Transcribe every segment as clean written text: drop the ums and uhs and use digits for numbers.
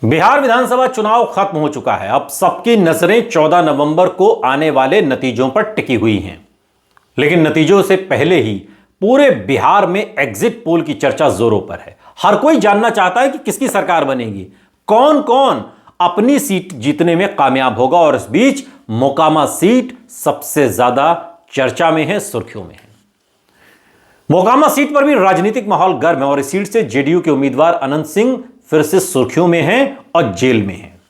बिहार विधानसभा चुनाव खत्म हो चुका है। अब सबकी नजरें 14 नवंबर को आने वाले नतीजों पर टिकी हुई हैं। लेकिन नतीजों से पहले ही पूरे बिहार में एग्जिट पोल की चर्चा जोरों पर है। हर कोई जानना चाहता है कि किसकी सरकार बनेगी, कौन कौन अपनी सीट जीतने में कामयाब होगा। और इस बीच मोकामा सीट सबसे ज्यादा चर्चा में है, सुर्खियों में है। मोकामा सीट पर भी राजनीतिक माहौल गर्म है और इस सीट से जेडीयू के उम्मीदवार अनंत सिंह फिर से सुर्खियों में हैं और जेल में हैं।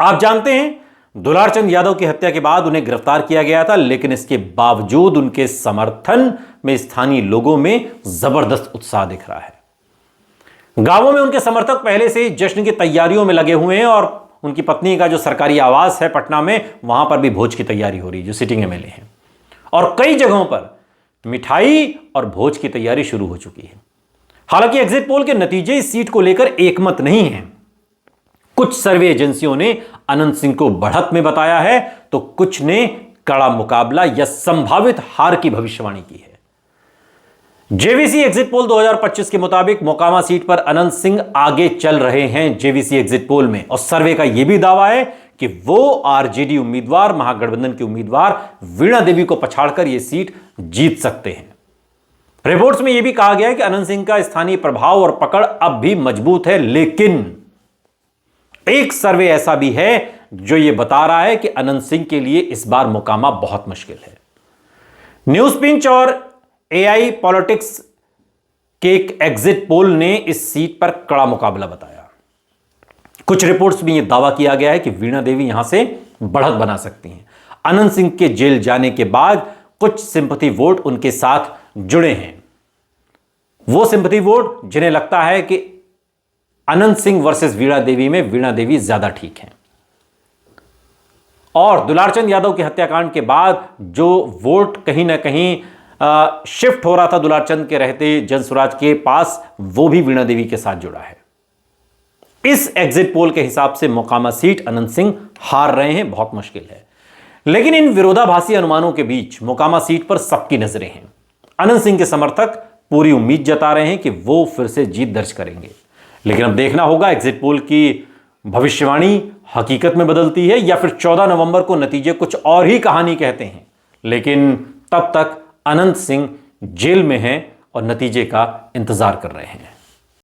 आप जानते हैं दुलारचंद यादव की हत्या के बाद उन्हें गिरफ्तार किया गया था, लेकिन इसके बावजूद उनके समर्थन में स्थानीय लोगों में जबरदस्त उत्साह दिख रहा है। गांवों में उनके समर्थक पहले से ही जश्न की तैयारियों में लगे हुए हैं और उनकी पत्नी का जो सरकारी आवास है पटना में, वहां पर भी भोज की तैयारी हो रही है, जो सिटिंग एमएलए हैं। और कई जगहों पर मिठाई और भोज की तैयारी शुरू हो चुकी है। हालांकि एग्जिट पोल के नतीजे इस सीट को लेकर एकमत नहीं हैं। कुछ सर्वे एजेंसियों ने अनंत सिंह को बढ़त में बताया है, तो कुछ ने कड़ा मुकाबला या संभावित हार की भविष्यवाणी की है। जेवीसी एग्जिट पोल 2025 के मुताबिक मोकामा सीट पर अनंत सिंह आगे चल रहे हैं जेवीसी एग्जिट पोल में। और सर्वे का यह भी दावा है कि वो आरजेडी उम्मीदवार, महागठबंधन की उम्मीदवार वीणा देवी को पछाड़कर यह सीट जीत सकते हैं। रिपोर्ट्स में यह भी कहा गया है कि अनंत सिंह का स्थानीय प्रभाव और पकड़ अब भी मजबूत है, लेकिन एक सर्वे ऐसा भी है जो यह बता रहा है कि अनंत सिंह के लिए इस बार मोकामा बहुत मुश्किल है। न्यूज पिंच और एआई पॉलिटिक्स के एक एग्जिट पोल ने इस सीट पर कड़ा मुकाबला बताया। कुछ रिपोर्ट्स में यह दावा किया गया है कि वीणा देवी यहां से बढ़त बना सकती हैं। अनंत सिंह के जेल जाने के बाद कुछ सिंपैथी वोट उनके साथ जुड़े हैं। वो सिंपैथी वोट जिन्हें लगता है कि अनंत सिंह वर्सेस वीणा देवी में वीणा देवी ज्यादा ठीक है। और दुलारचंद यादव के हत्याकांड के बाद जो वोट कहीं ना कहीं शिफ्ट हो रहा था दुलारचंद के रहते जनसुराज के पास, वो भी वीणा देवी के साथ जुड़ा है। इस एग्जिट पोल के हिसाब से मोकामा सीट अनंत सिंह हार रहे हैं, बहुत मुश्किल है। लेकिन इन विरोधाभासी अनुमानों के बीच मोकामा सीट पर सबकी नजरें हैं। अनंत सिंह के समर्थक पूरी उम्मीद जता रहे हैं कि वो फिर से जीत दर्ज करेंगे। लेकिन अब देखना होगा एग्जिट पोल की भविष्यवाणी हकीकत में बदलती है या फिर 14 नवंबर को नतीजे कुछ और ही कहानी कहते हैं। लेकिन तब तक अनंत सिंह जेल में हैं और नतीजे का इंतजार कर रहे हैं।